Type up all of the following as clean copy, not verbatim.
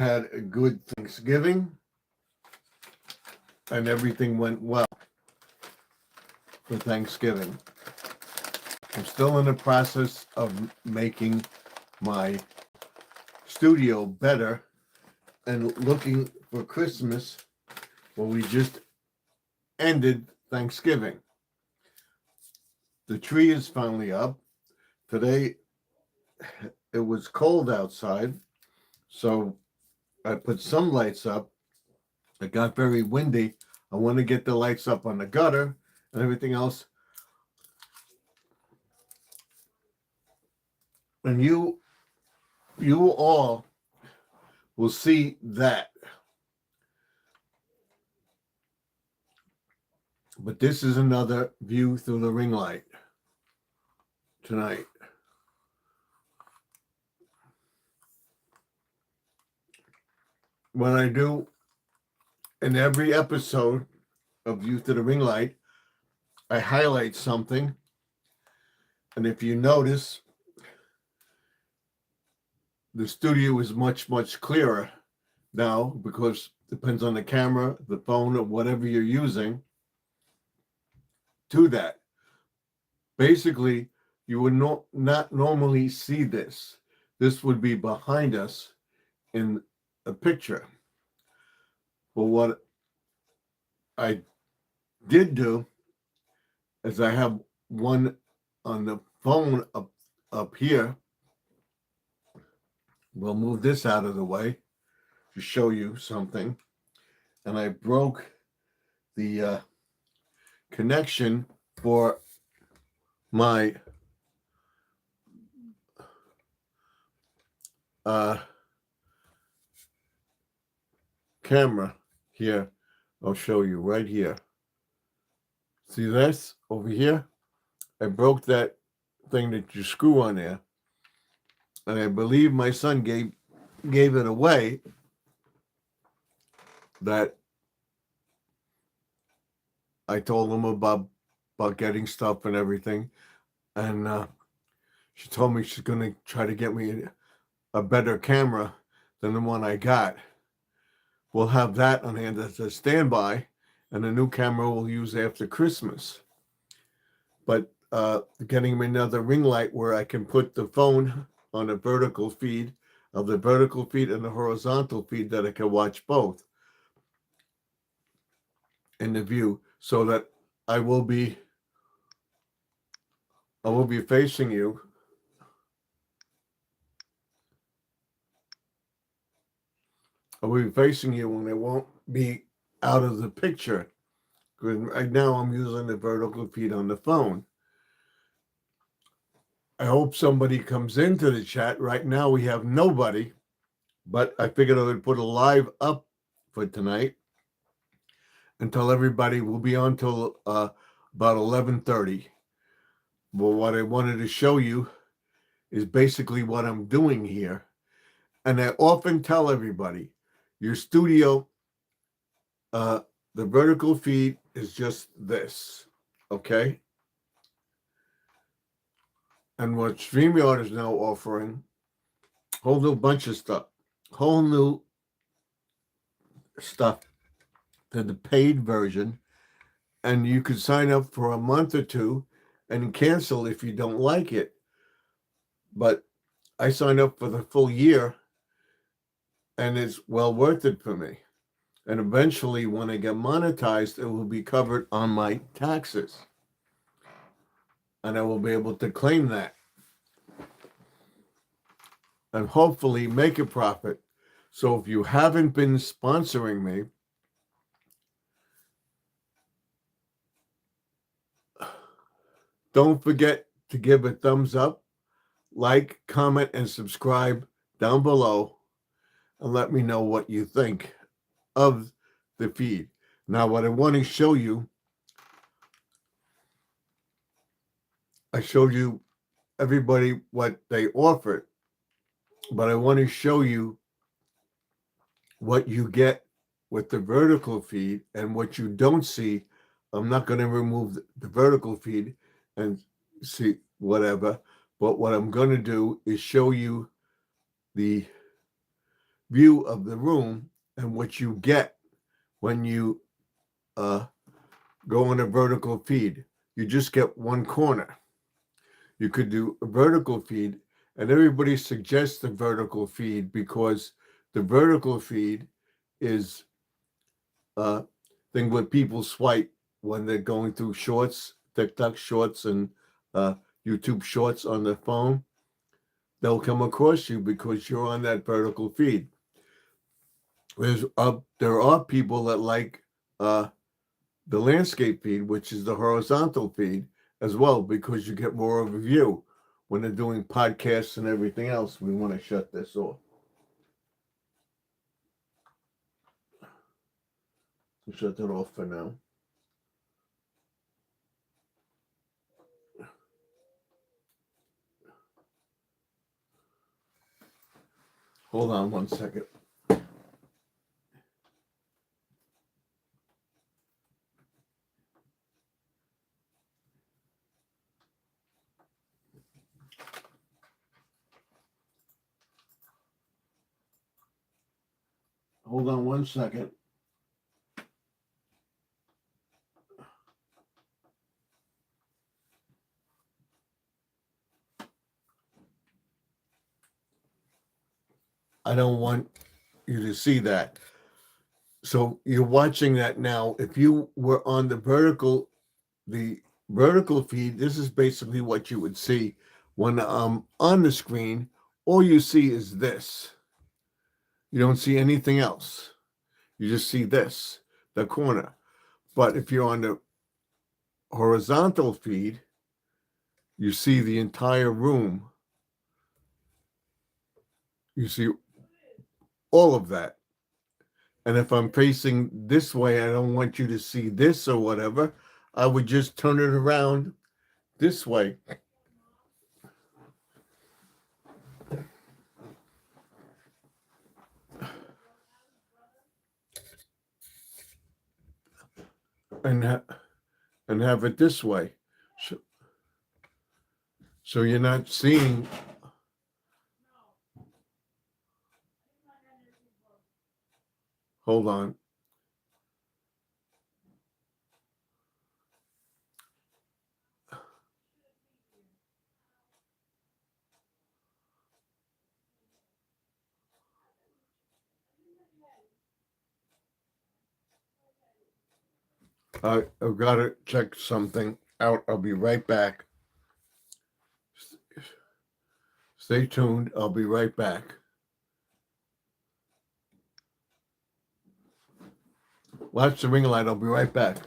had a good Thanksgiving and everything went well for Thanksgiving. I'm still in the process of making my studio better and looking for Christmas. Well, we just ended Thanksgiving. The tree is finally up. Today it was cold outside, so I put some lights up. It got very windy. I want to get the lights up on the gutter and everything else. And you all will see that. But this is another view through the ring light tonight. When I do in every episode of View Through the Ring Light, I highlight something. And if you notice, the studio is much, much clearer now because it depends on the camera, the phone, or whatever you're using to that. Basically, you would not normally see this. This would be behind us in a picture. But what I did do is I have one on the phone up here. We'll move this out of the way to show you something. And I broke the connection for my camera here. I'll show you right here. See this over here? I broke that thing that you screw on there. And I believe my son gave it away. That I told him about getting stuff and everything. And she told me she's going to try to get me a better camera than the one I got. We'll have that on hand as a standby, and a new camera we'll use after Christmas. But getting me another ring light where I can put the phone on a vertical feed of the vertical feed and the horizontal feed that I can watch both in the view, so that I will be facing you. I will be facing you when it won't be out of the picture. Because right now I'm using the vertical feed on the phone. I hope somebody comes into the chat. Right now we have nobody, but I figured I would put a live up for tonight until everybody will be on till about 11:30. Well, what I wanted to show you is basically what I'm doing here. And I often tell everybody, your studio, the vertical feed is just this, okay? And what StreamYard is now offering, whole new bunch of stuff, whole new stuff to the paid version. And you could sign up for a month or two and cancel if you don't like it. But I signed up for the full year, and it's well worth it for me. And eventually, when I get monetized, it will be covered on my taxes. And I will be able to claim that. And hopefully make a profit. So if you haven't been sponsoring me, don't forget to give a thumbs up, like, comment, and subscribe down below, and let me know what you think of the feed. Now, what I want to show you, I showed you everybody what they offered, but I want to show you what you get with the vertical feed and what you don't see. I'm not going to remove the vertical feed and see whatever, but what I'm going to do is show you the view of the room and what you get when you go on a vertical feed. You just get one corner. You could do a vertical feed, and everybody suggests the vertical feed because the vertical feed is a thing where people swipe when they're going through shorts, TikTok shorts, and YouTube shorts on their phone. They'll come across you because you're on that vertical feed. There are people that like the landscape feed, which is the horizontal feed as well, because you get more of a view when they're doing podcasts and everything else. We want to shut this off. So shut that off for now. Hold on one second. Hold on one second. I don't want you to see that. So you're watching that now. If you were on the vertical feed, this is basically what you would see when on the screen. All you see is this. You don't see anything else. You just see this, the corner. But if you're on the horizontal feed, you see the entire room. You see all of that. And if I'm facing this way, I don't want you to see this or whatever. I would just turn it around this way. And have it this way. So you're not seeing. Hold on. I've got to check something out. I'll be right back. Stay tuned. I'll be right back. Watch the ring light. I'll be right back.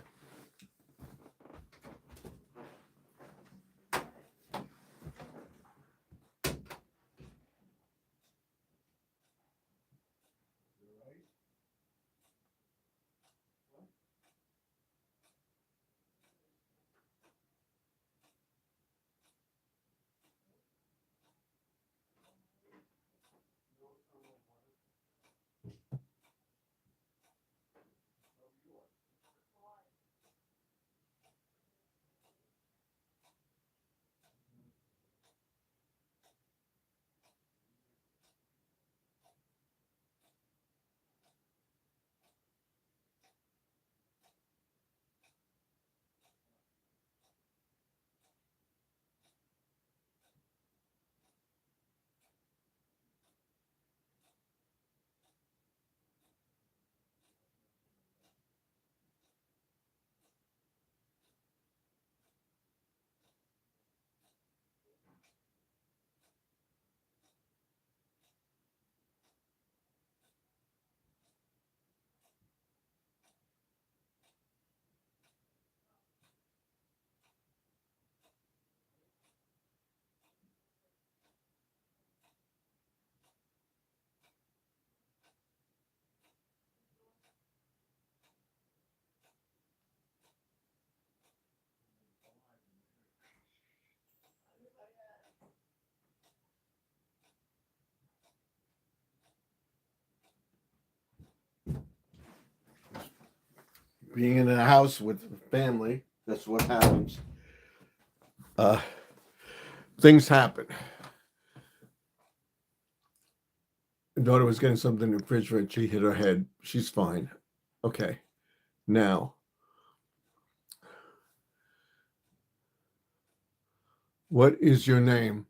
Being in a house with family, that's what happens. Things happen. daughter was getting something in the refrigerator. She hit her head. She's fine. Okay. Now, what is your name?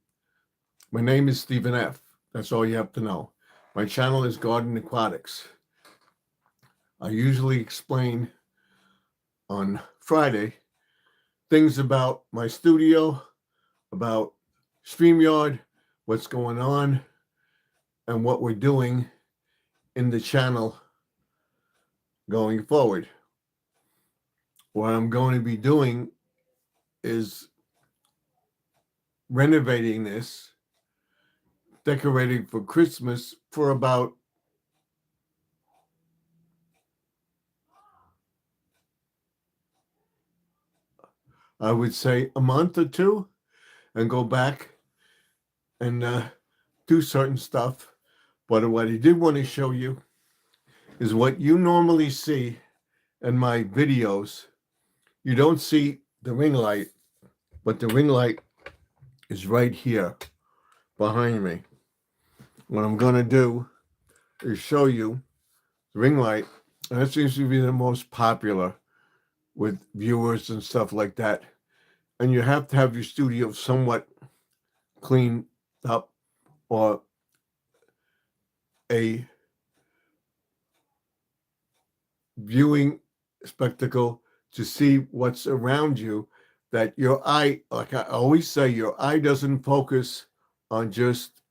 My name is Stephen F. That's all you have to know. My channel is Garden Aquatics. I usually explain on Friday things about my studio, about StreamYard, what's going on, and what we're doing in the channel going forward. What I'm going to be doing is renovating this, decorating for Christmas for about I would say a month or two, and go back and do certain stuff. But what I did want to show you is what you normally see in my videos. You don't see the ring light, but the ring light is right here behind me. What I'm going to do is show you the ring light, and that seems to be the most popular with viewers and stuff like that. And you have to have your studio somewhat cleaned up, or a viewing spectacle to see what's around you, that your eye, like I always say, your eye doesn't focus on just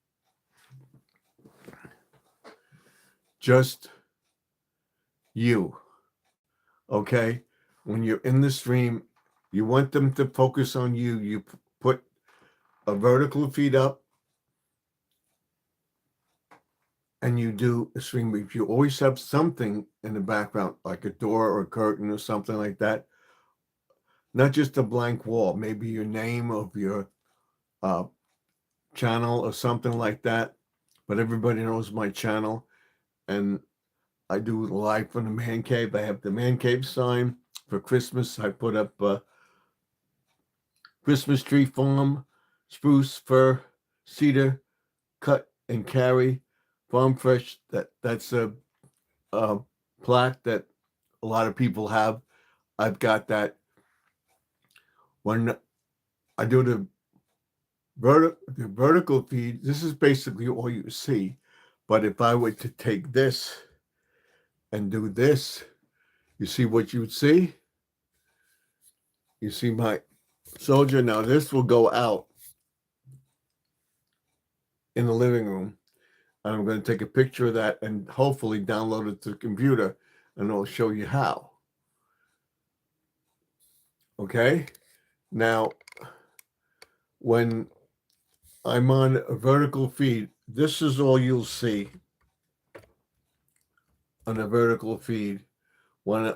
you. Okay? When you're in the stream, you want them to focus on you. You put a vertical feed up and you do a stream. If you always have something in the background, like a door or a curtain or something like that, not just a blank wall, maybe your name of your channel or something like that. But everybody knows my channel, and I do live from the man cave. I have the man cave sign for Christmas. I put up Christmas tree farm, spruce, fir, cedar, cut and carry, farm fresh. That's a plaque that a lot of people have. I've got that. When I do the vertical feed, this is basically all you see. But if I were to take this and do this, you see what you would see? You see my soldier. Now this will go out in the living room. And I'm going to take a picture of that and hopefully download it to the computer, and I'll show you how. Okay? Now, when I'm on a vertical feed, this is all you'll see on a vertical feed when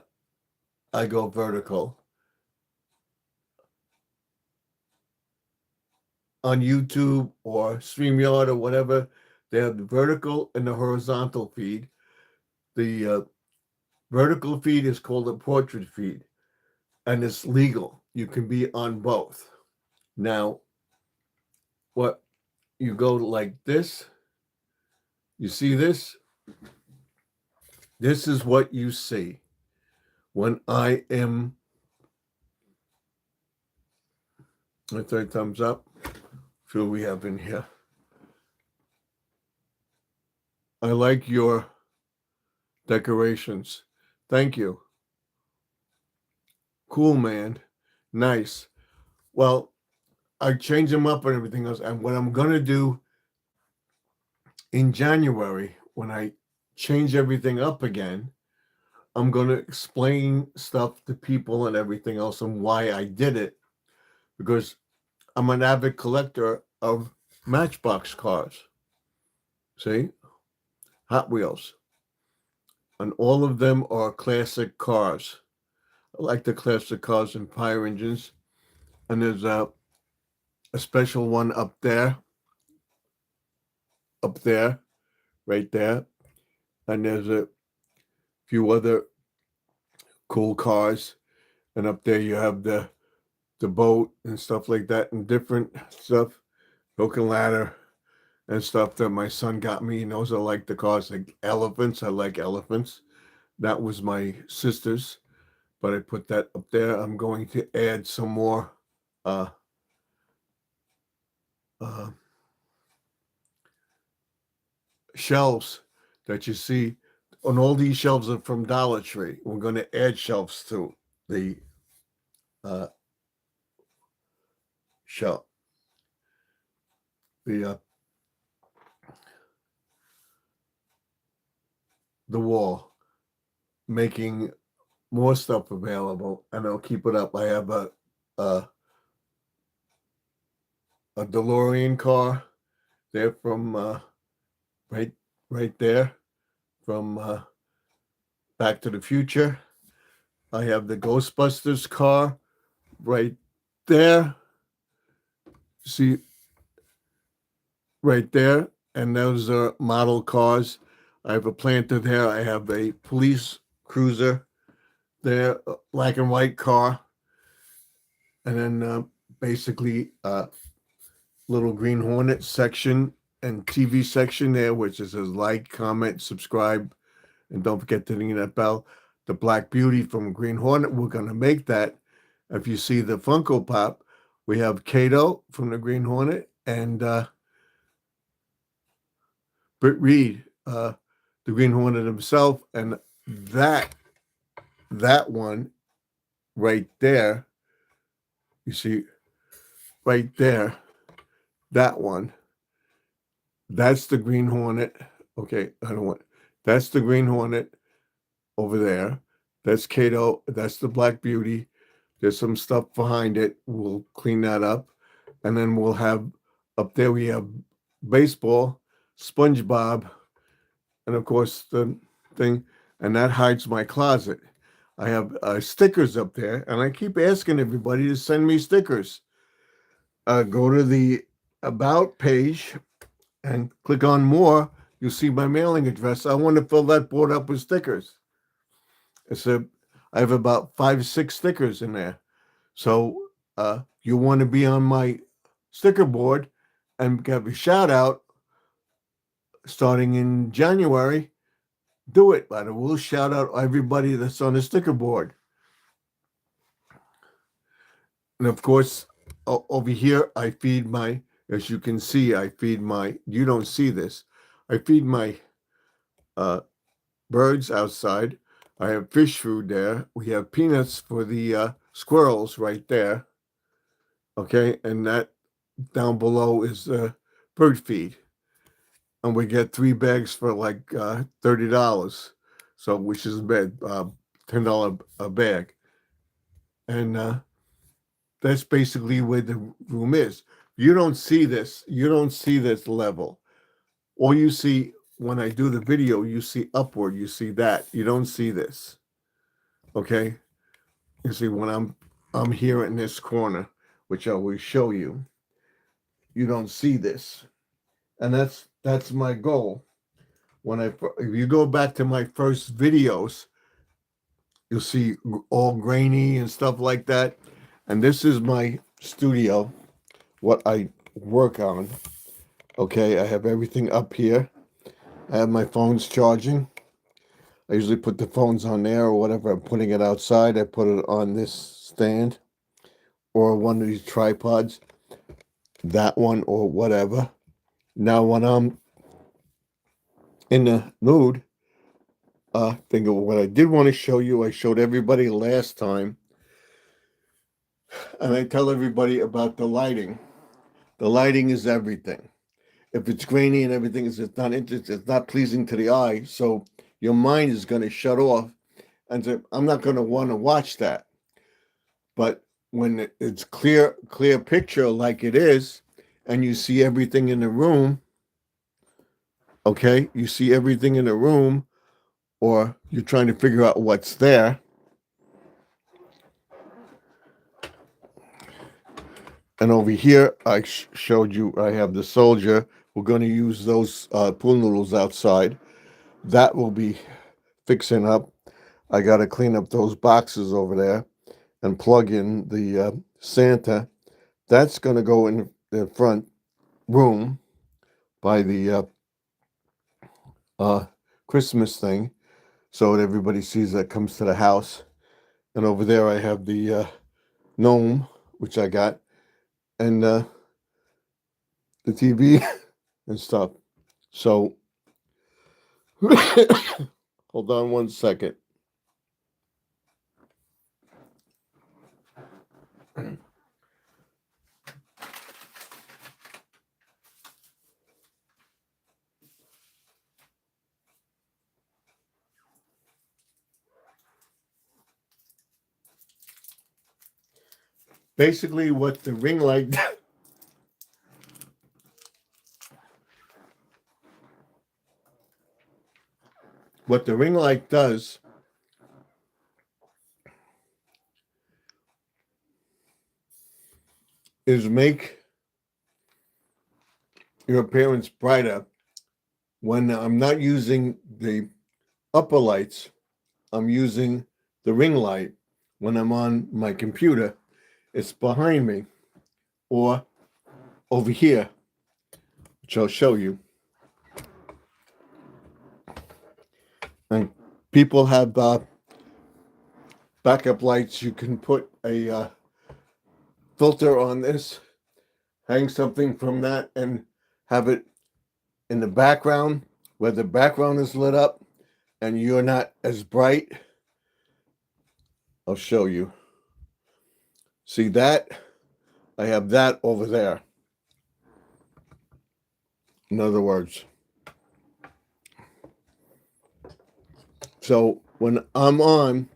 I go vertical. On YouTube or StreamYard or whatever, they have the vertical and the horizontal feed. The vertical feed is called a portrait feed, and it's legal. You can be on both. Now, what you go like this, you see this? This is what you see when I am, let's say thumbs up. See what we have in here. I like your decorations. Thank you. Cool, man. Nice. Well, I changed them up and everything else. And what I'm going to do in January, when I change everything up again, I'm going to explain stuff to people and everything else and why I did it. Because I'm an avid collector of Matchbox cars. See? Hot Wheels. And all of them are classic cars. I like the classic cars and fire engines. And there's a special one up there, right there. And there's a few other cool cars. And up there you have the boat and stuff like that, and different stuff. Broken ladder. and stuff that my son got me. He knows I like the cars, like elephants. I like elephants. That was my sister's, but I put that up there. I'm going to add some more uh, uh, shelves that you see. And all these shelves are from Dollar Tree. We're going to add shelves to the uh, shelf, the wall, making more stuff available, and I'll keep it up. I have a, a DeLorean car there from right right there from Back to the Future. I have the Ghostbusters car right there. See, right there, and those are model cars. I have a Planter there. I have a police cruiser there, a black and white car, and then basically little Green Hornet section and TV section there, which is says like, comment, subscribe, and don't forget to ring that bell. The Black Beauty from Green Hornet, we're going to make that. If you see the Funko Pop, we have Kato from the Green Hornet and Britt Reed, the Green Hornet himself, and that one right there, you see right there, that one, that's the Green Hornet. Okay, I don't want, that's the Green Hornet over there. That's Kato. That's the Black Beauty. There's some stuff behind it. We'll clean that up. And then we'll have up there, we have baseball, SpongeBob, and of course the thing. And that hides my closet. I have stickers up there, and I keep asking everybody to send me stickers. Go to the About page and click on More. You'll see my mailing address. I want to fill that board up with stickers. I have about 5-6 stickers in there. So you want to be on my sticker board and give a shout out starting in January, do it. But we'll shout out everybody that's on the sticker board. And of course, over here, I feed my, as you can see, you don't see this, I feed my birds outside. I have fish food there. We have peanuts for the squirrels right there. Okay, and that down below is bird feed. And we get 3 bags for like $30. So, which is bad, $10 a bag. And that's basically where the room is. You don't see this. You don't see this level. All you see when I do the video, you see upward. You see that. You don't see this. Okay. You see when I'm here in this corner, which I will show you. You don't see this, and that's my goal. If you go back to my first videos, you'll see all grainy and stuff like that. And this is my studio, what I work on. Okay, I have everything up here. I have my phones charging. I usually put the phones on there or whatever. I'm putting it outside. I put it on this stand or one of these tripods, that one or whatever. Now, when I'm in the mood, think of what I did want to show you. I showed everybody last time, and I tell everybody about the lighting. The lighting is everything. If it's grainy and everything, it's not pleasing to the eye. So your mind is going to shut off, and say, I'm not going to want to watch that. But when it's clear picture like it is, and you see everything in the room, okay, you see everything in the room, or you're trying to figure out what's there. And over here, I showed you, I have the soldier. We're going to use those pool noodles outside. That will be fixing up. I got to clean up those boxes over there and plug in the Santa. That's going to go in the front room by the Christmas thing, so that everybody sees that comes to the house. And over there I have the gnome, which I got, and the TV and stuff. So hold on one second. Basically, what the ring light does is make your appearance brighter. When I'm not using the upper lights, I'm using the ring light. When I'm on my computer, it's behind me or over here, which I'll show you. And people have backup lights. You can put a filter on this, hang something from that, and have it in the background where the background is lit up and you're not as bright. I'll show you. See that? I have that over there. In other words. So when I'm on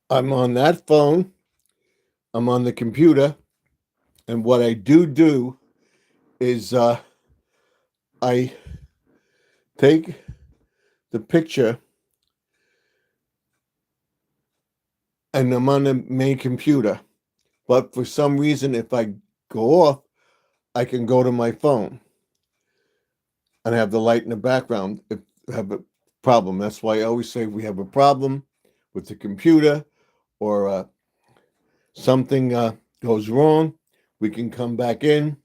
that phone, I'm on the computer, and what I do is I take the picture and I'm on the main computer. But for some reason, if I go off, I can go to my phone and have the light in the background if I have a problem. That's why I always say if we have a problem with the computer or something goes wrong, we can come back in.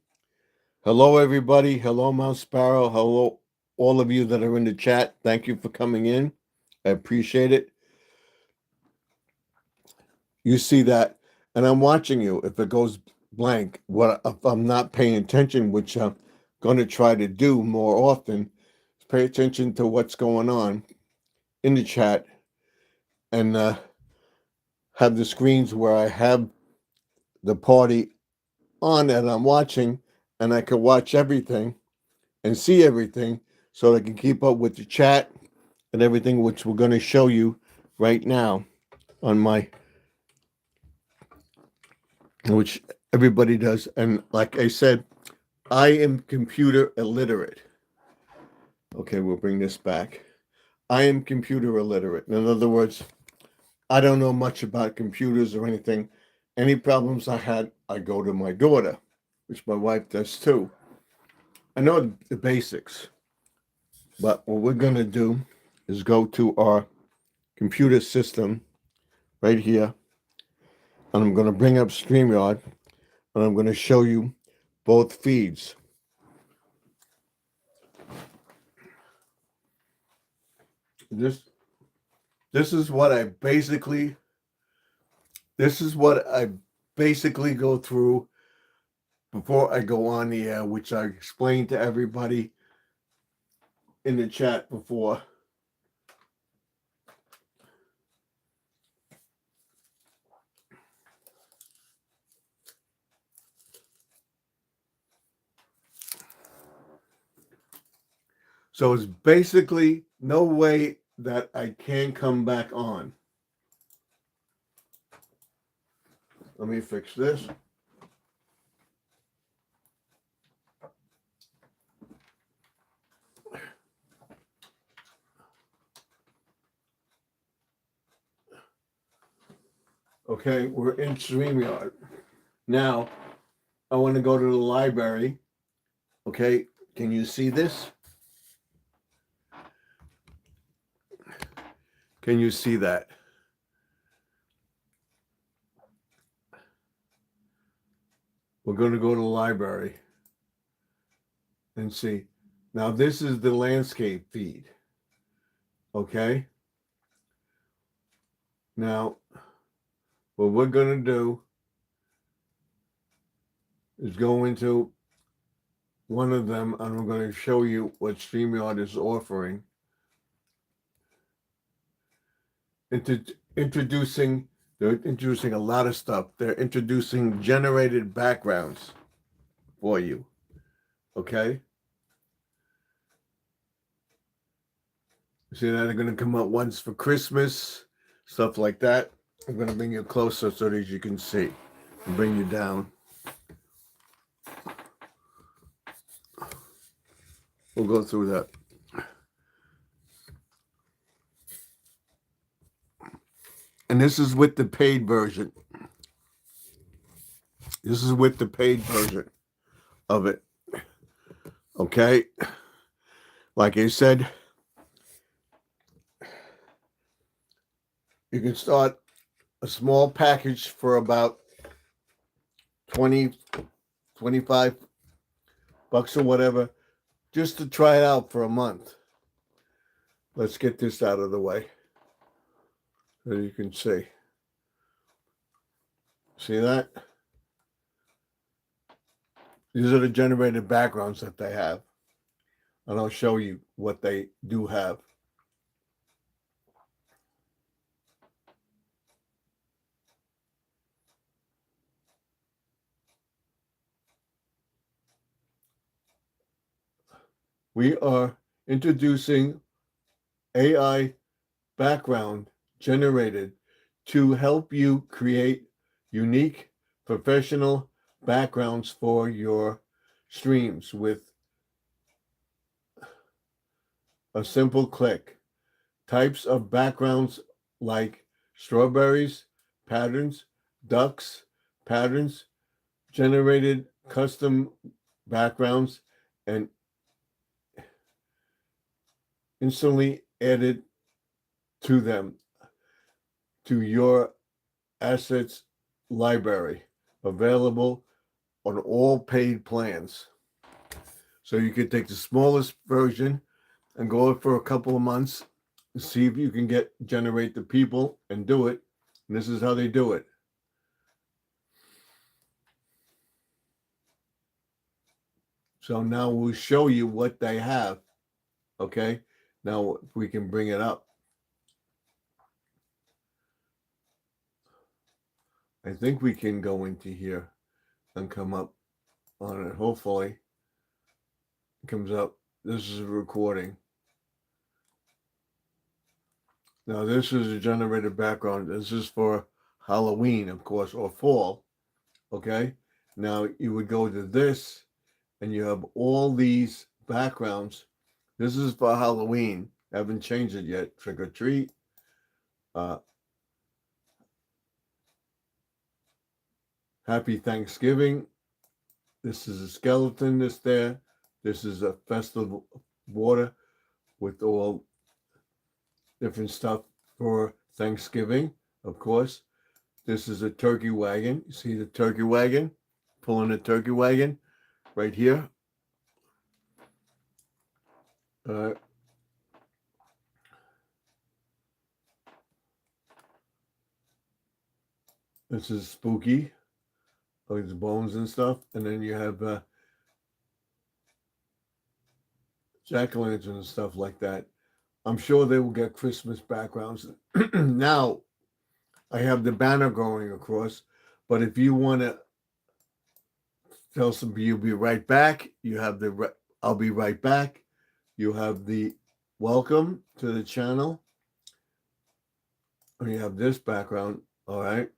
Hello, everybody. Hello, Mount Sparrow. Hello, all of you that are in the chat. Thank you for coming in. I appreciate it. You see that, and I'm watching you. If it goes blank, if I'm not paying attention, which I'm going to try to do more often, is pay attention to what's going on in the chat and have the screens where I have the party on that I'm watching, and I can watch everything and see everything so I can keep up with the chat and everything, which we're going to show you right now on my, which everybody does. And like I said, I am computer illiterate. Okay, we'll bring this back. I am computer illiterate. In other words, I don't know much about computers or anything. Any problems I had, I go to my daughter, which my wife does too. I know the basics, but what we're going to do is go to our computer system right here, and I'm going to bring up StreamYard, and I'm going to show you both feeds. This is what I basically go through before I go on the air, which I explained to everybody in the chat before. So it's basically no way that I can come back on. Let me fix this. Okay, we're in StreamYard. Now, I want to go to the library. Okay, can you see this? Can you see that? We're going to go to the library. and see. Now this is the landscape feed. Okay. Now, what we're going to do is go into one of them, and I'm going to show you what StreamYard is offering. Introducing, they're introducing a lot of stuff. They're introducing generated backgrounds for you. Okay. See that they're going to come out once for Christmas, stuff like that. I'm going to bring you closer so that you can see and bring you down. We'll go through that. And this is with the paid version. This is with the paid version of it. Okay. Like I said, you can start a small package for about 20, 25 bucks or whatever, just to try it out for a month. Let's get this out of the way so you can see. See that? These are the generated backgrounds that they have. And I'll show you what they do have. We are introducing AI background generated to help you create unique professional backgrounds for your streams with a simple click. Types of backgrounds like strawberries, patterns, ducks, patterns, generated custom backgrounds, and instantly added to them to your assets library, available on all paid plans. So you can take the smallest version and go for a couple of months and see if you can generate the people and do it. And this is how they do it. So now we'll show you what they have. Okay. Now if we can bring it up. I think we can go into here and come up on it. Hopefully it comes up. This is a recording. Now this is a generated background. This is for Halloween, of course, or fall. Okay. Now you would go to this and you have all these backgrounds. This is for Halloween. I haven't changed it yet. Trick or treat. Happy Thanksgiving. This is a skeleton that's there. This is a festival of water with all different stuff for Thanksgiving, of course. This is a turkey wagon. You see the turkey wagon? Pulling a turkey wagon right here. This is spooky. All these bones and stuff. And then you have jack-o'-lanterns and stuff like that. I'm sure they will get Christmas backgrounds. Now, I have the banner going across, but if you want to tell somebody you'll be right back, you have the I'll be right back. You have the welcome to the channel. And you have this background. All right.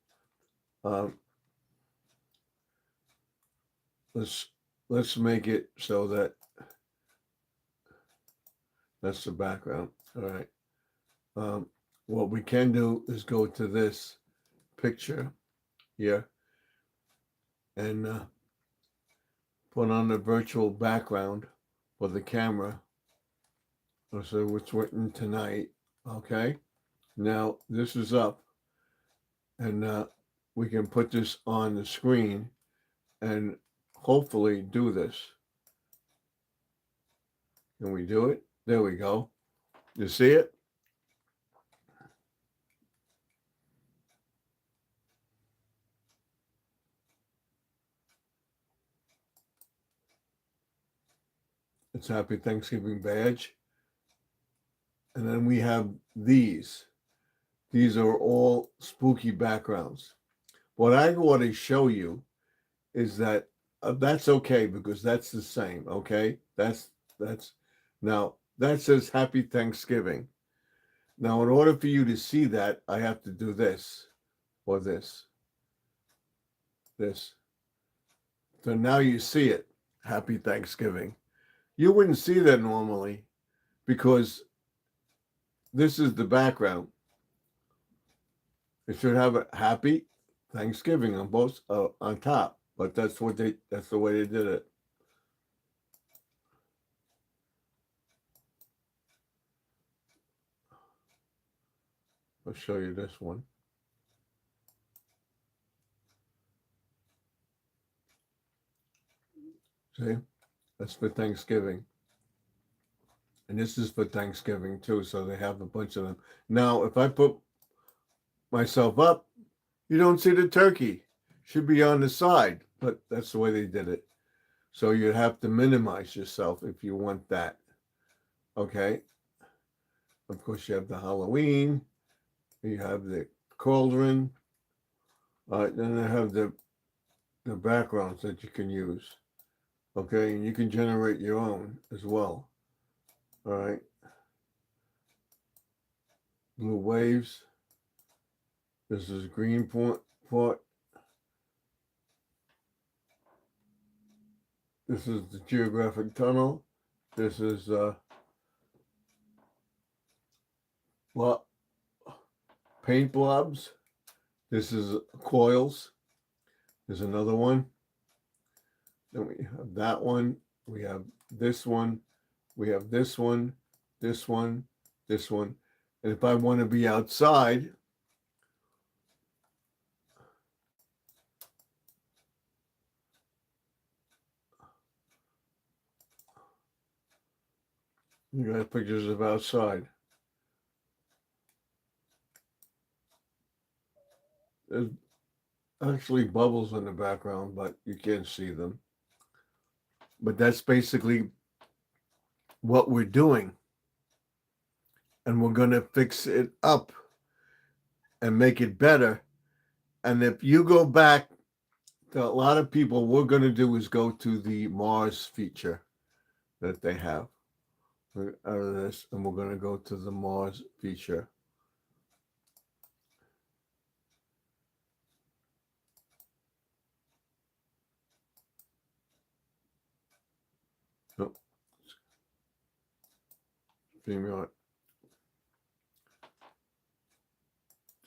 Let's make it so that that's the background. All right. What we can do is go to this picture here and put on the virtual background for the camera. So it's written tonight. Okay. Now this is up, and we can put this on the screen and hopefully do this. Can we do it? There we go. You see it? It's Happy Thanksgiving badge. And then we have these. These are all spooky backgrounds. What I want to show you is that that's okay because that's the same. Okay, that's now that says Happy Thanksgiving. Now, in order for you to see that, I have to do this or this. So now you see it. Happy Thanksgiving. You wouldn't see that normally because this is the background. It should have a Happy Thanksgiving on both on top, but that's the way they did it. I'll show you this one. See, that's for Thanksgiving. And this is for Thanksgiving too, so they have a bunch of them. Now, if I put myself up, you don't see the turkey. Should be on the side, but that's the way they did it. So you have to minimize yourself if you want that. Okay. Of course, you have the Halloween. You have the cauldron. Then I have the backgrounds that you can use. Okay, and you can generate your own as well. All right. Blue waves. This is green part. This is the geographic tunnel. This is paint blobs. This is coils. There's another one. Then we have that one. We have this one. We have this one, this one, this one. And if I want to be outside, you got pictures of outside. There's actually bubbles in the background, but you can't see them. But that's basically what we're doing. And we're going to fix it up and make it better. And if you go back to a lot of people, what we're going to do is go to the Mars feature that they have. Out of this, and we're going to go to the Mars feature. StreamYard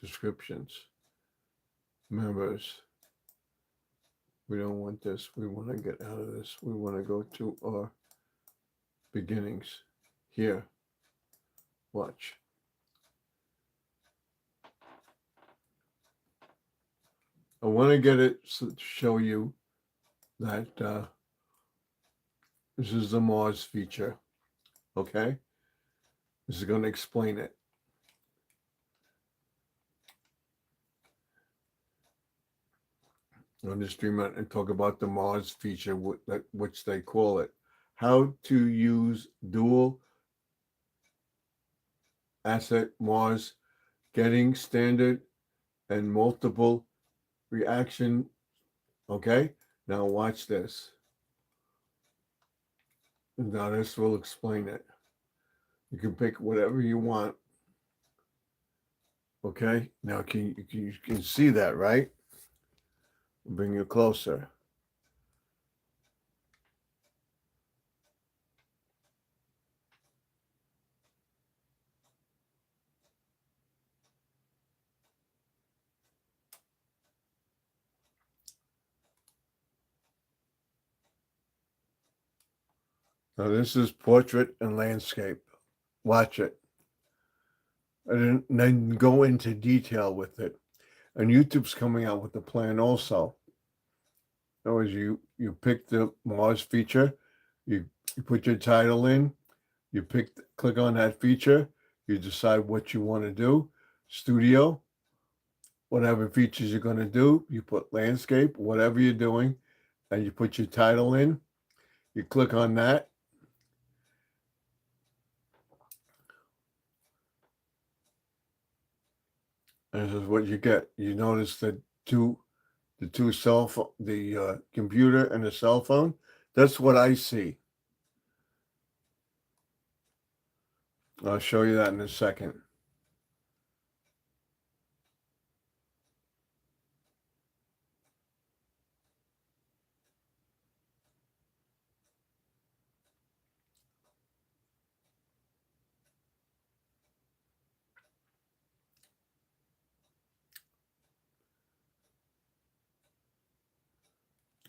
descriptions, members. We don't want this. We want to get out of this. We want to go to our beginnings here. Watch. I want to get it to show you that this is the Mars feature. Okay? This is going to explain it. On the stream and talk about the Mars feature, which they call it. How to use dual asset Mars, getting standard and multiple reaction. Okay? Now watch this. Now this will explain it. You can pick whatever you want. Okay? Now you can see that, right? Bring you closer. Now this is portrait and landscape. Watch it. And then go into detail with it. And YouTube's coming out with the plan also. In other words, you pick the Mars feature, you put your title in, You click on that feature. You decide what you want to do. Studio, whatever features you're going to do. You put landscape, whatever you're doing, and you put your title in. You click on that. And this is what you get. You notice the two cell phone, the computer and the cell phone. That's what I see. I'll show you that in a second.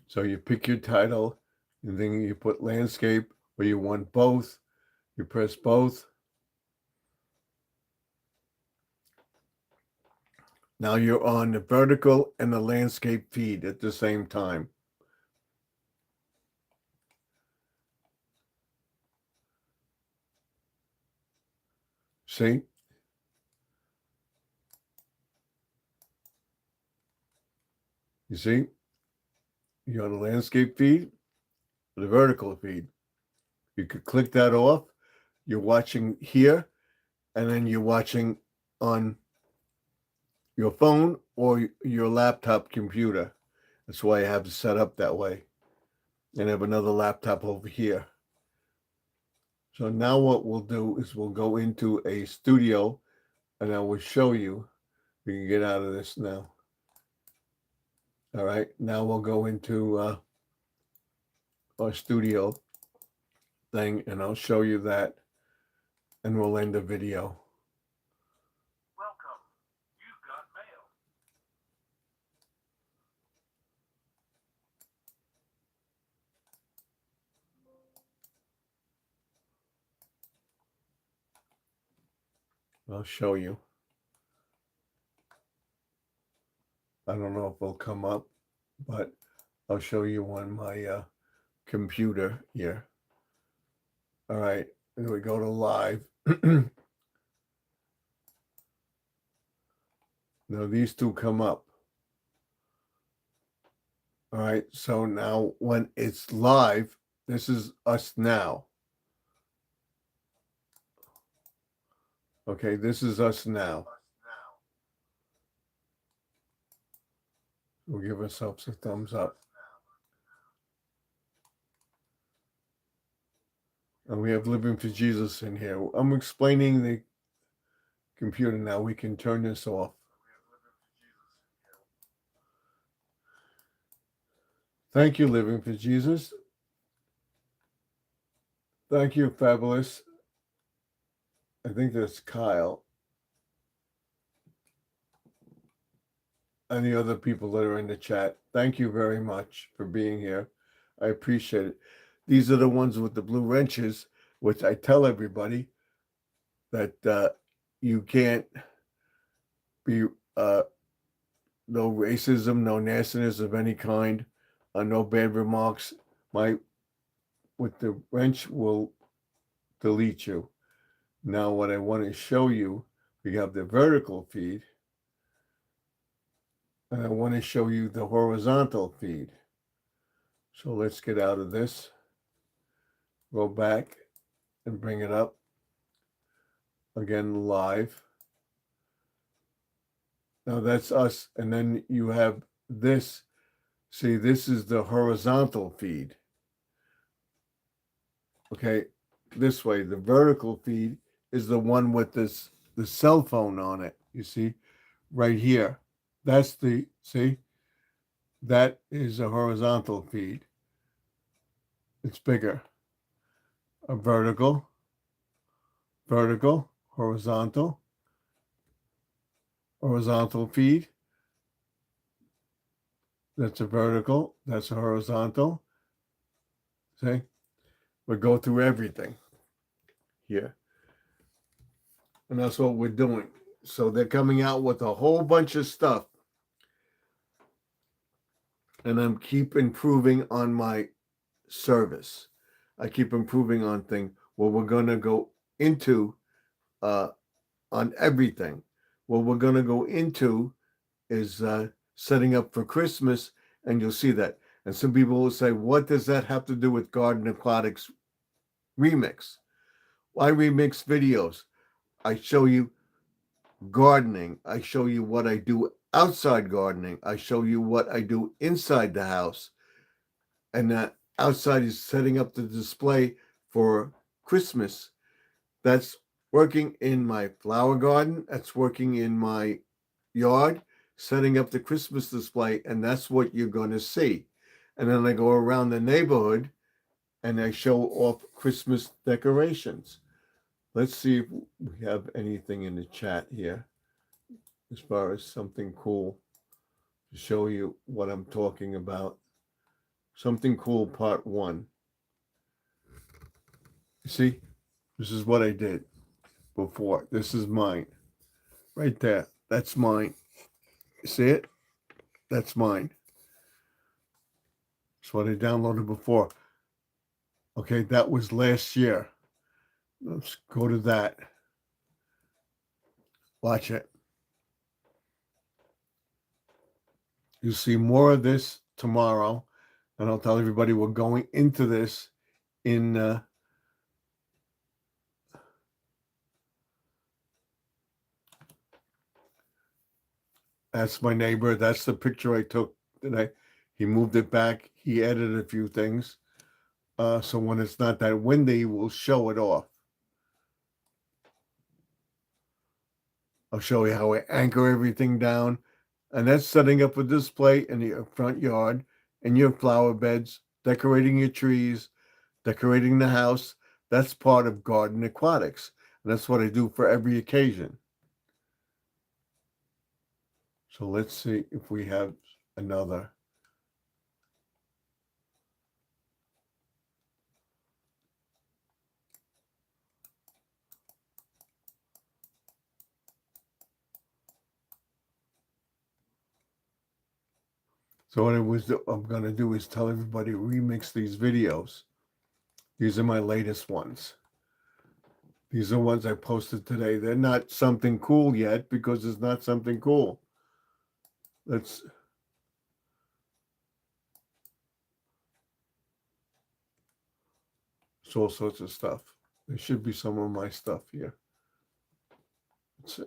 So you pick your title, and then you put landscape, or you want both. You press both. Now you're on the vertical and the landscape feed at the same time. See? You see? You're on the landscape feed, the vertical feed. You could click that off. You're watching here, and then you're watching on your phone or your laptop computer. That's why I have it set up that way. And I have another laptop over here. So now what we'll do is we'll go into a studio, and I will show you. We can get out of this now. All right, now we'll go into our studio thing, and I'll show you that, and we'll end the video. Welcome. You've got mail. I'll show you. I don't know if it'll come up, but I'll show you on my computer here. All right, and we go to live. Now these two come up. All right, so now when it's live, this is us now. Okay, this is us now. We'll give ourselves a thumbs up. And we have Living for Jesus in here. I'm explaining the computer now. We can turn this off. Thank you, Living for Jesus. Thank you, Fabulous. I think that's Kyle. And the other people that are in the chat. Thank you very much for being here. I appreciate it. These are the ones with the blue wrenches, which I tell everybody that you can't be no racism, no nastiness of any kind, no bad remarks. With the wrench will delete you. Now what I want to show you, we have the vertical feed, and I want to show you the horizontal feed. So let's get out of this, go back and bring it up. Again, live. Now that's us. And then you have this. See, this is the horizontal feed. Okay, this way. The vertical feed is the one with the cell phone on it. You see, right here. That's see, that is a horizontal feed. It's bigger. A vertical, horizontal feed. That's a vertical. That's a horizontal. See, we go through everything here. And that's what we're doing. So they're coming out with a whole bunch of stuff. And I keep improving on my service. I keep improving on things. Well, we're going to go into on everything. What we're going to go into is setting up for Christmas, and you'll see that. And some people will say, what does that have to do with Garden Aquatics remix? Well, I remix videos. I show you gardening. I show you what I do outside gardening. I show you what I do inside the house. And that outside is setting up the display for Christmas. That's working in my flower garden. That's working in my yard, setting up the Christmas display. And that's what you're going to see. And then I go around the neighborhood and I show off Christmas decorations. Let's see if we have anything in the chat here as far as something cool to show you what I'm talking about. Something cool, part 1. You see, this is what I did before. This is mine. Right there. That's mine. You see it? That's mine. That's what I downloaded before. Okay, that was last year. Let's go to that. Watch it. You'll see more of this tomorrow. And I'll tell everybody we're going into this in that's my neighbor. That's the picture I took today. He moved it back. He edited a few things. So when it's not that windy, we'll show it off. I'll show you how I anchor everything down. And that's setting up a display in your front yard, in your flower beds, decorating your trees, decorating the house. That's part of Garden Aquatics. And that's what I do for every occasion. So let's see if we have another. So what I'm going to do is tell everybody to remix these videos. These are my latest ones. These are ones I posted today. They're not something cool yet because it's not something cool. It's all sorts of stuff. There should be some of my stuff here. Let's see.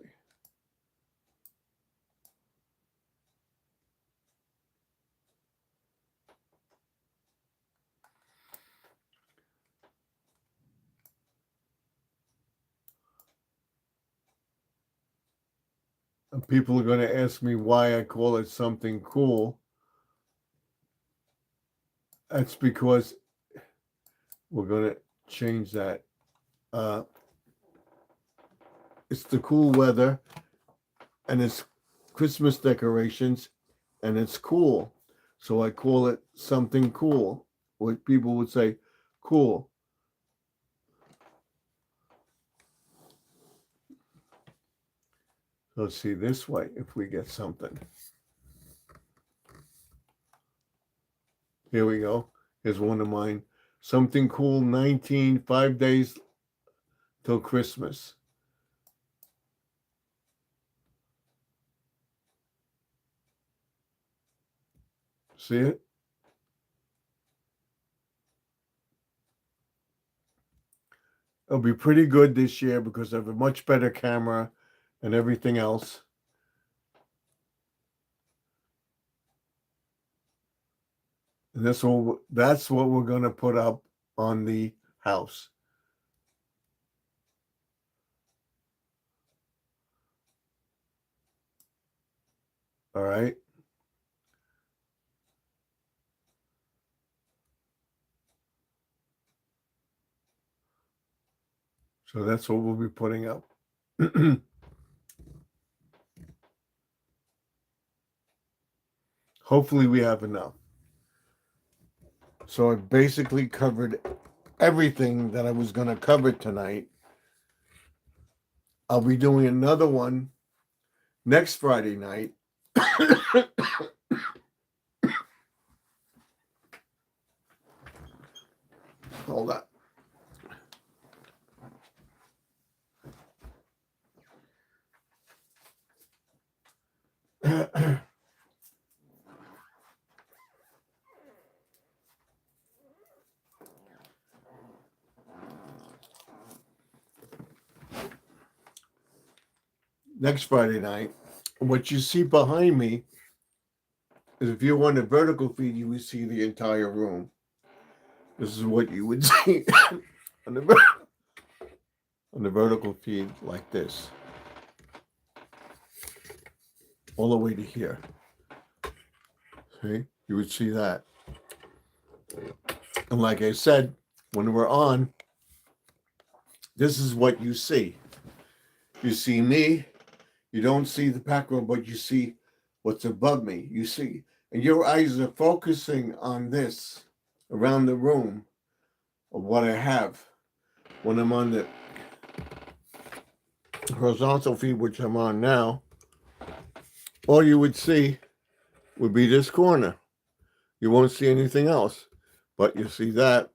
And people are going to ask me why I call it something cool. That's because we're going to change that. It's the cool weather, and it's Christmas decorations, and it's cool. So I call it something cool. What people would say, cool. Let's see this way if we get something. Here we go. Here's one of mine. Something cool, 5 days till Christmas. See it? It'll be pretty good this year because I have a much better camera and everything else. And that's what we're going to put up on the house. All right. So that's what we'll be putting up. Hopefully we have enough. So I basically covered everything that I was going to cover tonight. I'll be doing another one next Friday night. Hold on. Next Friday night, what you see behind me is, if you're on the vertical feed, you would see the entire room. This is what you would see on the vertical feed, like this, all the way to here. See, you would see that. And like I said, when we're on, this is what you see. You see me. You don't see the background, but you see what's above me. You see, and your eyes are focusing on this around the room of what I have. When I'm on the horizontal feed, which I'm on now, all you would see would be this corner. You won't see anything else, but you see that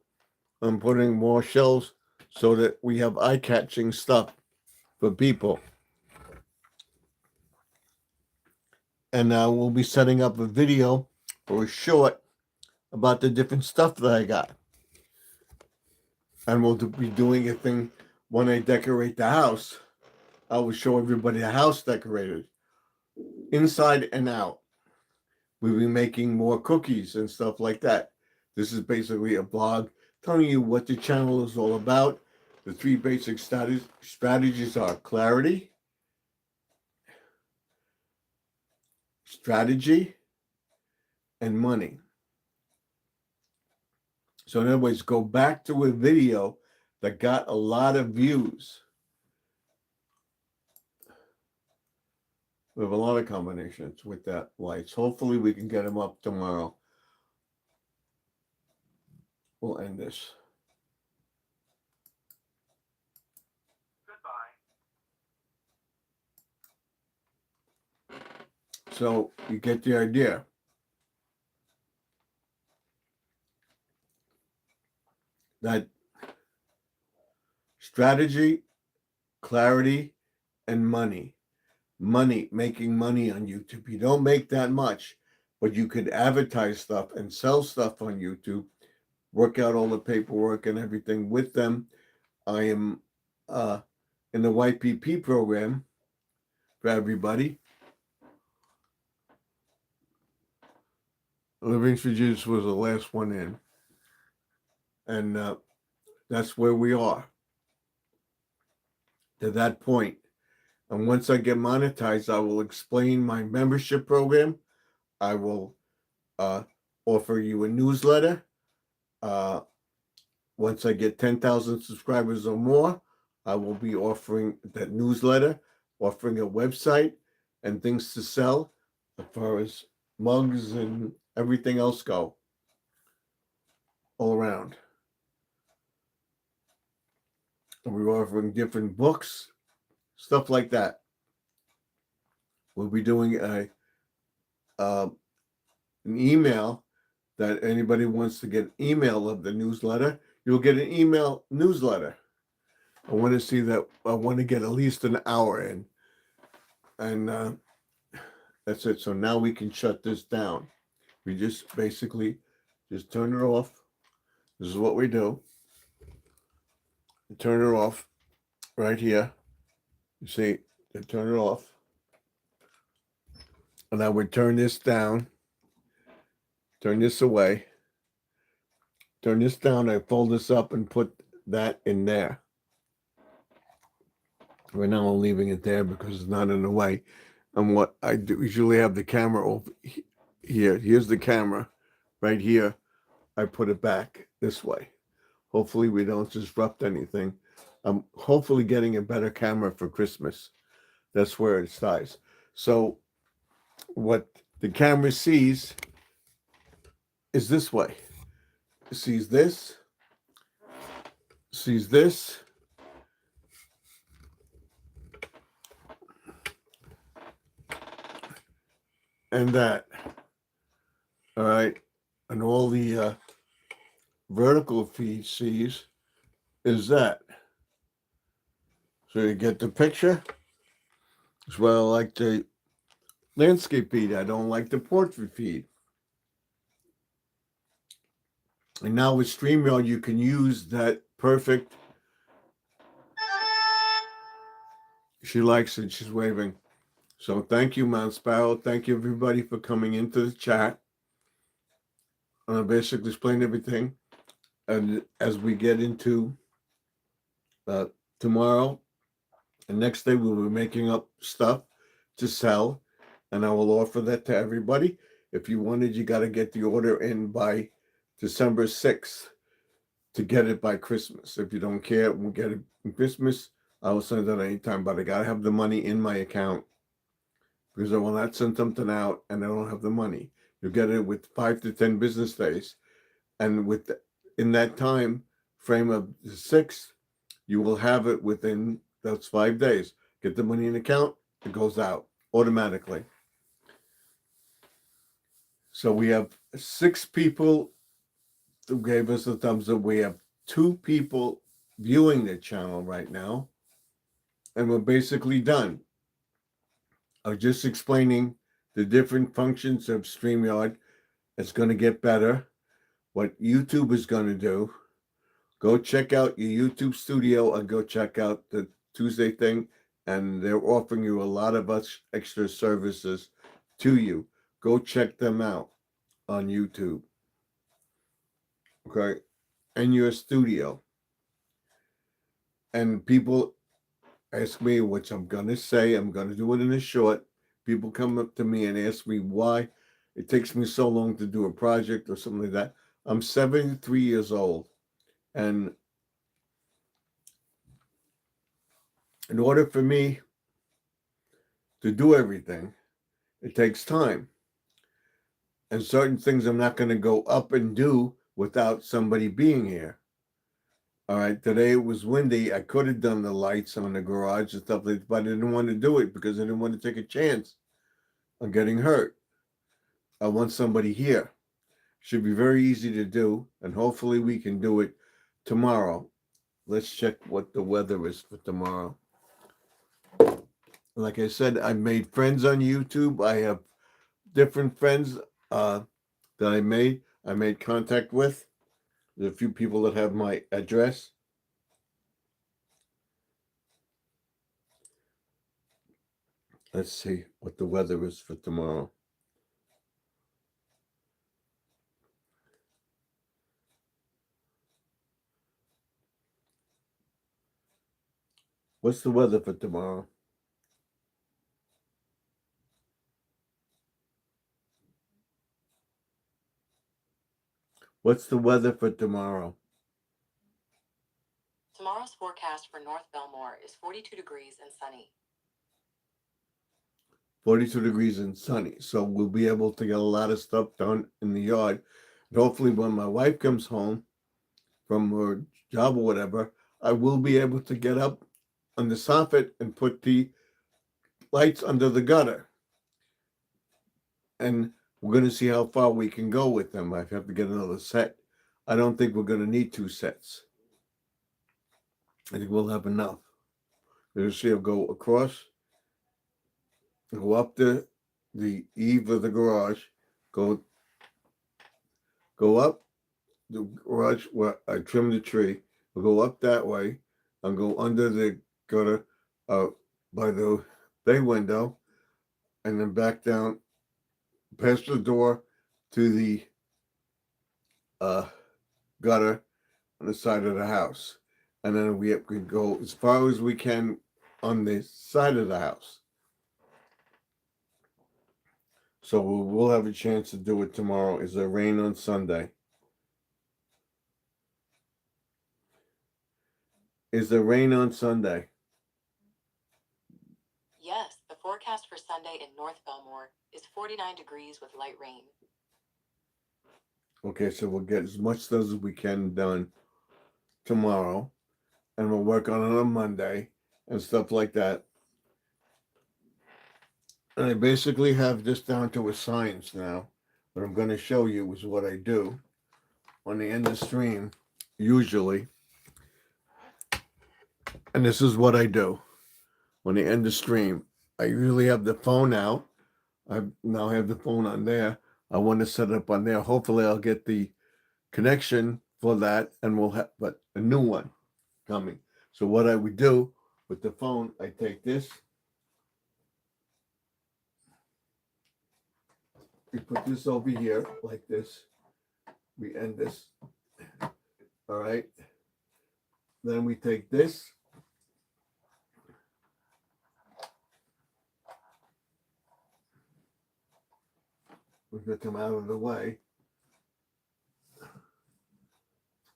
I'm putting more shelves so that we have eye-catching stuff for people. And now we'll be setting up a video or a short about the different stuff that I got. And we'll be doing a thing when I decorate the house. I will show everybody the house decorated, inside and out. We'll be making more cookies and stuff like that. This is basically a blog telling you what the channel is all about. The 3 basic strategies are clarity, strategy, and money. So in other words, go back to a video that got a lot of views. We have a lot of combinations with that lights. Hopefully we can get them up tomorrow. We'll end this. Goodbye. So you get the idea. That strategy, clarity, and money. Money, making money on YouTube. You don't make that much, but you could advertise stuff and sell stuff on YouTube, work out all the paperwork and everything with them. I am in the YPP program for everybody. Living for Jesus was the last one in. And that's where we are. To that point. And once I get monetized, I will explain my membership program. I will offer you a newsletter. Once I get 10,000 subscribers or more, I will be offering that newsletter, offering a website and things to sell as far as mugs and everything else go all around. And we're offering different books, stuff like that. We'll be doing an email that anybody wants to get email of the newsletter. You'll get an email newsletter. I want to see that. I want to get at least an hour in. And that's it. So now we can shut this down. We just basically just turn it off. This is what we do. Turn it off right here. You see, turn it off. And I would turn this down. Turn this away. Turn this down. I fold this up and put that in there. Right now I'm leaving it there because it's not in the way. And what I do, usually have the camera over here. Here's the camera right here. I put it back this way. Hopefully we don't disrupt anything. I'm hopefully getting a better camera for Christmas. That's where it starts. So what the camera sees is this way. It sees this, and that. All right. And all the vertical feed sees is that. So you get the picture. That's what I like to landscape feed. I don't like the portrait feed. And now with StreamYard, you can use that perfect. She likes it. She's waving. So thank you, Mount Sparrow. Thank you, everybody, for coming into the chat. And I basically explained everything. And as we get into tomorrow and next day, we'll be making up stuff to sell. And I will offer that to everybody. If you wanted, you got to get the order in by December 6th to get it by Christmas. If you don't care, we'll get it in Christmas. I will send it anytime, but I got to have the money in my account because I will not send something out and I don't have the money. You'll get it with 5 to 10 business days. And in that time frame of the 6th, you will have it within those 5 days. Get the money in the account, it goes out automatically. So we have 6 people who gave us a thumbs up. We have 2 people viewing the channel right now. And we're basically done. I was just explaining the different functions of StreamYard. It's going to get better. What YouTube is going to do. Go check out your YouTube studio and go check out the Tuesday thing. And they're offering you a lot of extra services to you. Go check them out on YouTube. Okay? And your studio. And people ask me, which I'm going to say, I'm going to do it in a short. People come up to me and ask me why it takes me so long to do a project or something like that. I'm 73 years old. And in order for me to do everything, it takes time. And certain things I'm not going to go up and do without somebody being here. All right, today it was windy. I could have done the lights on the garage and stuff like that, but I didn't want to do it because I didn't want to take a chance on getting hurt. I want somebody here. Should be very easy to do, and hopefully we can do it tomorrow. Let's check what the weather is for tomorrow. Like I said, I made friends on YouTube. I have different friends that I made contact with. There's a few people that have my address. Let's see what the weather is for tomorrow. What's the weather for tomorrow? What's the weather for tomorrow? Tomorrow's forecast for North Belmore is 42 degrees and sunny. 42 degrees and sunny. So we'll be able to get a lot of stuff done in the yard. And hopefully when my wife comes home from her job or whatever, I will be able to get up on the soffit and put the lights under the gutter. And we're going to see how far we can go with them. I have to get another set. I don't think we're going to need 2 sets. I think we'll have enough. You'll see I'll go across, go up the eave of the garage, go up the garage where I trimmed the tree. We'll go up that way and go under the gutter by the bay window and then back down past the door to the gutter on the side of the house. And then we can go as far as we can on the side of the house. So we'll have a chance to do it tomorrow. Is there rain on Sunday? Is there rain on Sunday? Yes, the forecast for Sunday in North Belmore is 49 degrees with light rain. Okay, so we'll get as much stuff as we can done tomorrow. And we'll work on it on Monday and stuff like that. And I basically have this down to a science now. What I'm going to show you is what I do on the end of the stream, usually. And this is what I do on the end of stream. I usually have the phone out. I now have the phone on there. I want to set it up on there. Hopefully I'll get the connection for that, and we'll have but a new one coming. So what I would do with the phone, I take this, we put this over here like this. We end this. All right. Then we take this. We put them out of the way.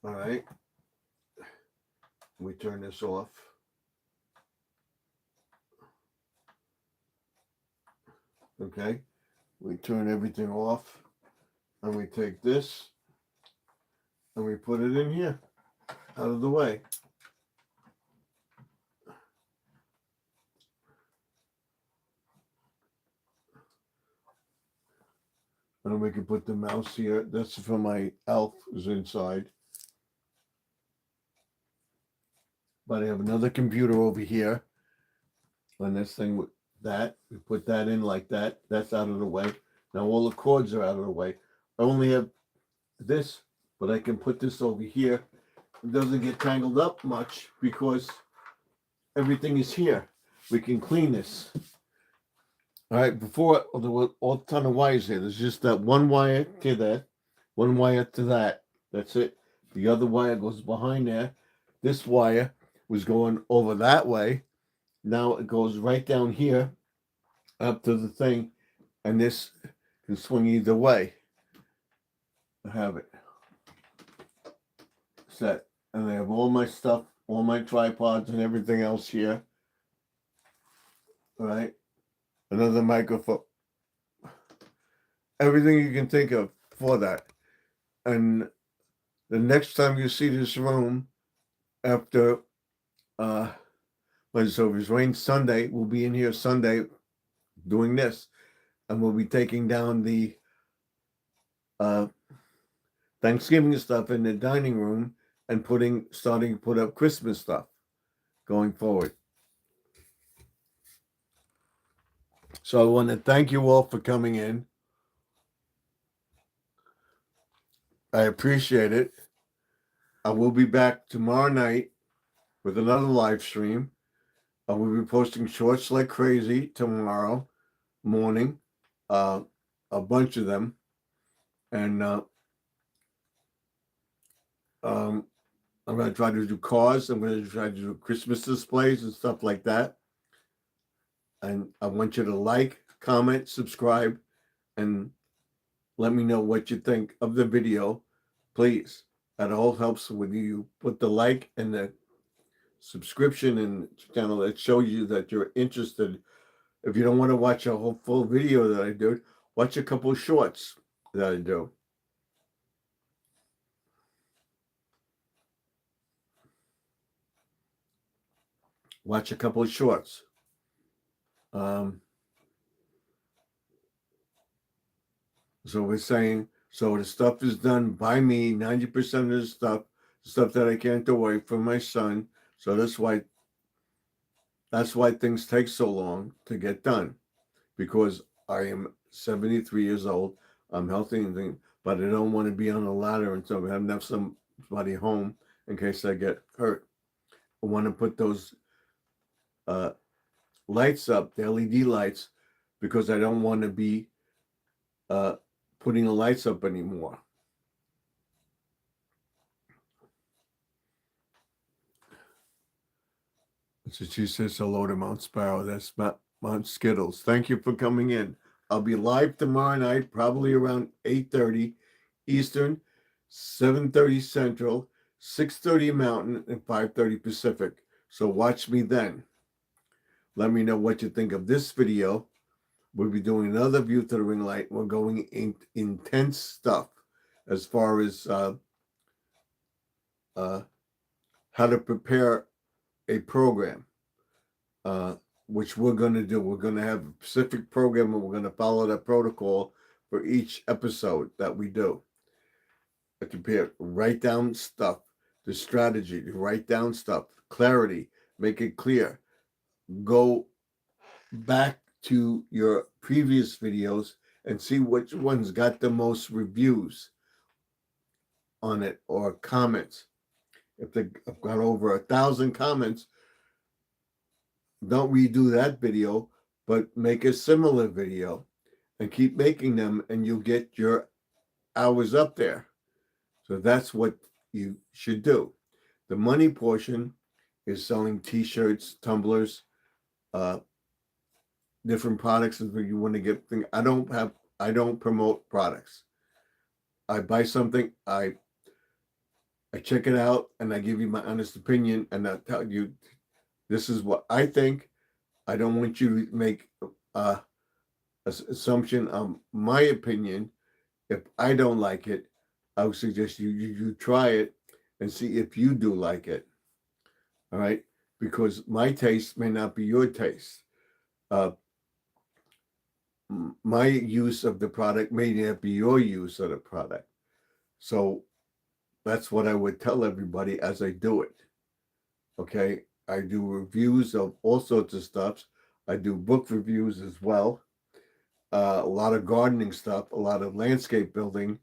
All right. We turn this off. Okay. We turn everything off, and we take this and we put it in here out of the way. And we can put the mouse here. That's for my elf is inside. But I have another computer over here. And this thing with that, we put that in like that. That's out of the way. Now all the cords are out of the way. I only have this, but I can put this over here. It doesn't get tangled up much because everything is here. We can clean this. All right, before there were all ton of wires here. There's just that one wire to that, one wire to that. That's it. The other wire goes behind there. This wire was going over that way. Now it goes right down here up to the thing, and this can swing either way. I have it set, and I have all my stuff, all my tripods and everything else here. All right. Another microphone, everything you can think of for that. And the next time you see this room after when it's over, it's rain Sunday, we'll be in here Sunday doing this, and we'll be taking down the Thanksgiving stuff in the dining room and starting to put up Christmas stuff going forward. So I want to thank you all for coming in. I appreciate it. I will be back tomorrow night with another live stream. I will be posting shorts like crazy tomorrow morning, a bunch of them. And I'm going to try to do cars. I'm going to try to do Christmas displays and stuff like that. And I want you to like, comment, subscribe, and let me know what you think of the video, please. That all helps when you put the like and the subscription and channel. That shows you that you're interested. If you don't want to watch a whole full video that I do, watch a couple of shorts that I do. Watch a couple of shorts. So we're saying, so the stuff is done by me, 90% of the stuff that I can't do away from my son. So that's why things take so long to get done, because I am 73 years old. I'm healthy and things, but I don't want to be on a ladder until I have somebody home in case I get hurt. I want to put those lights up, the LED lights, because I don't want to be putting the lights up anymore. So she says hello to Mount Sparrow. That's Mount Skittles. Thank you for coming in. I'll be live tomorrow night, probably around 8:30 Eastern, 7:30 Central, 6:30 Mountain, and 5:30 Pacific. So watch me then. Let me know what you think of this video. We'll be doing another view to the ring light. We're going in intense stuff as far as how to prepare a program, which we're going to do. We're going to have a specific program, and we're going to follow that protocol for each episode that we do. Write down stuff, the strategy, write down stuff, clarity, make it clear. Go back to your previous videos and see which ones got the most reviews on it or comments. If they've got over 1,000 comments, don't redo that video, but make a similar video and keep making them, and you'll get your hours up there. So that's what you should do. The money portion is selling t-shirts, tumblers, different products is where you want to get things. I don't promote products. I buy something, I check it out, and I give you my honest opinion, and I tell you this is what I think. I don't want you to make an assumption on my opinion. If I don't like it, I would suggest you try it and see if you do like it. All right, because my taste may not be your taste. My use of the product may not be your use of the product. So that's what I would tell everybody as I do it. Okay, I do reviews of all sorts of stuff. I do book reviews as well. A lot of gardening stuff, a lot of landscape building,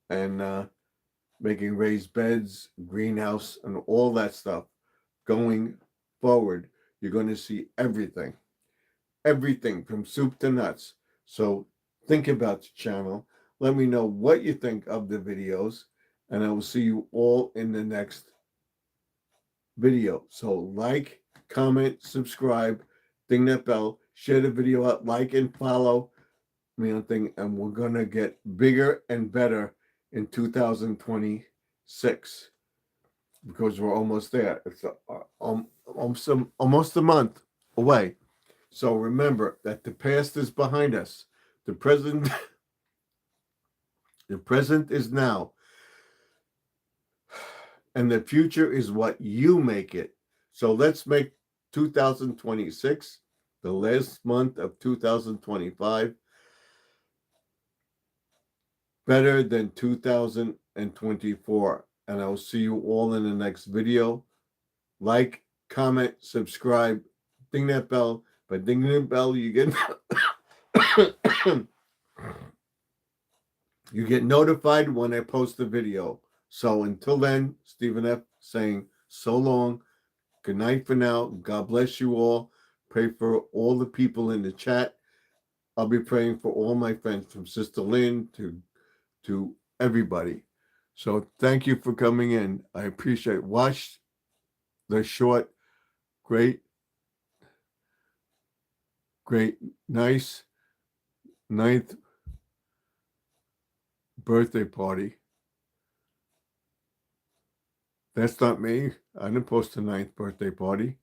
and making raised beds, greenhouse, and all that stuff. Going forward, you're going to see everything from soup to nuts. So think about the channel. Let me know what you think of the videos, and I will see you all in the next video. So like, comment, subscribe, ding that bell, share the video out, like and follow me on thing, and we're gonna get bigger and better in 2026 because we're almost there. It's almost a month away. So remember that the past is behind us. The present is now. And the future is what you make it. So let's make 2026, the last month of 2025, better than 2024. And I'll see you all in the next video. Like, comment, subscribe, ding that bell. By dinging the bell, you get you get notified when I post the video. So until then, Stephen F. saying so long. Good night for now. God bless you all. Pray for all the people in the chat. I'll be praying for all my friends, from Sister Lynn to everybody. So thank you for coming in. I appreciate it. Watch the short, great, nice 9th birthday party. That's not me. I didn't post a 9th birthday party.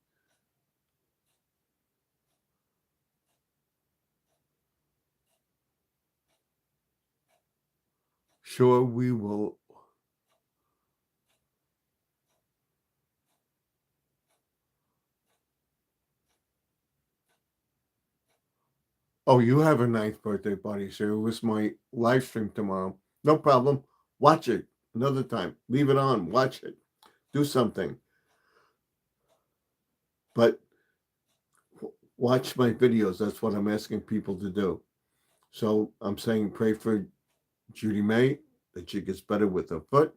Sure, we will. Oh, you have a 9th birthday party, so it was my live stream tomorrow. No problem. Watch it another time. Leave it on. Watch it. Do something. But watch my videos. That's what I'm asking people to do. So I'm saying pray for Judy May, that she gets better with her foot.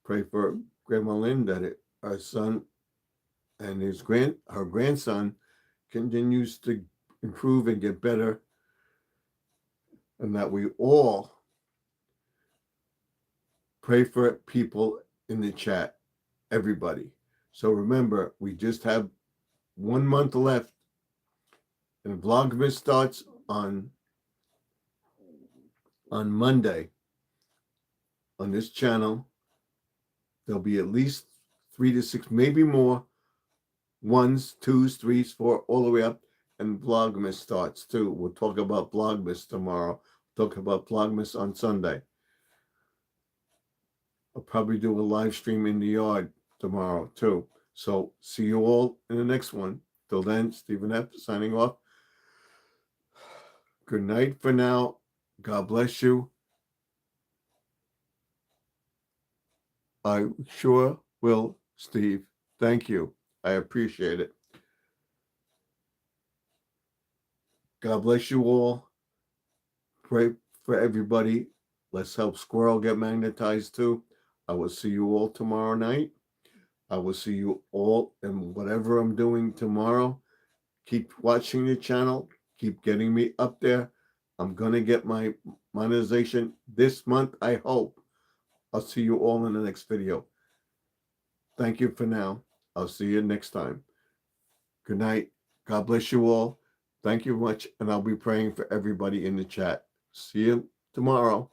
Pray for Grandma Lynn that her son and her grandson continues to improve and get better, and that we all pray for people in the chat, everybody. So remember, we just have 1 month left, and Vlogmas starts on Monday on this channel. There'll be at least 3 to 6, maybe more, 1s, 2s, 3s, 4, all the way up. And Vlogmas starts too. We'll talk about Vlogmas tomorrow. Talk about Vlogmas on Sunday. I'll probably do a live stream in the yard tomorrow too. So see you all in the next one. Till then, Stephen F. signing off. Good night for now. God bless you. I sure will, Steve. Thank you. I appreciate it. God bless you all. Pray for everybody. Let's help Squirrel get magnetized too. I will see you all tomorrow night. I will see you all in whatever I'm doing tomorrow. Keep watching the channel. Keep getting me up there. I'm going to get my monetization this month, I hope. I'll see you all in the next video. Thank you for now. I'll see you next time. Good night. God bless you all. Thank you much. And I'll be praying for everybody in the chat. See you tomorrow.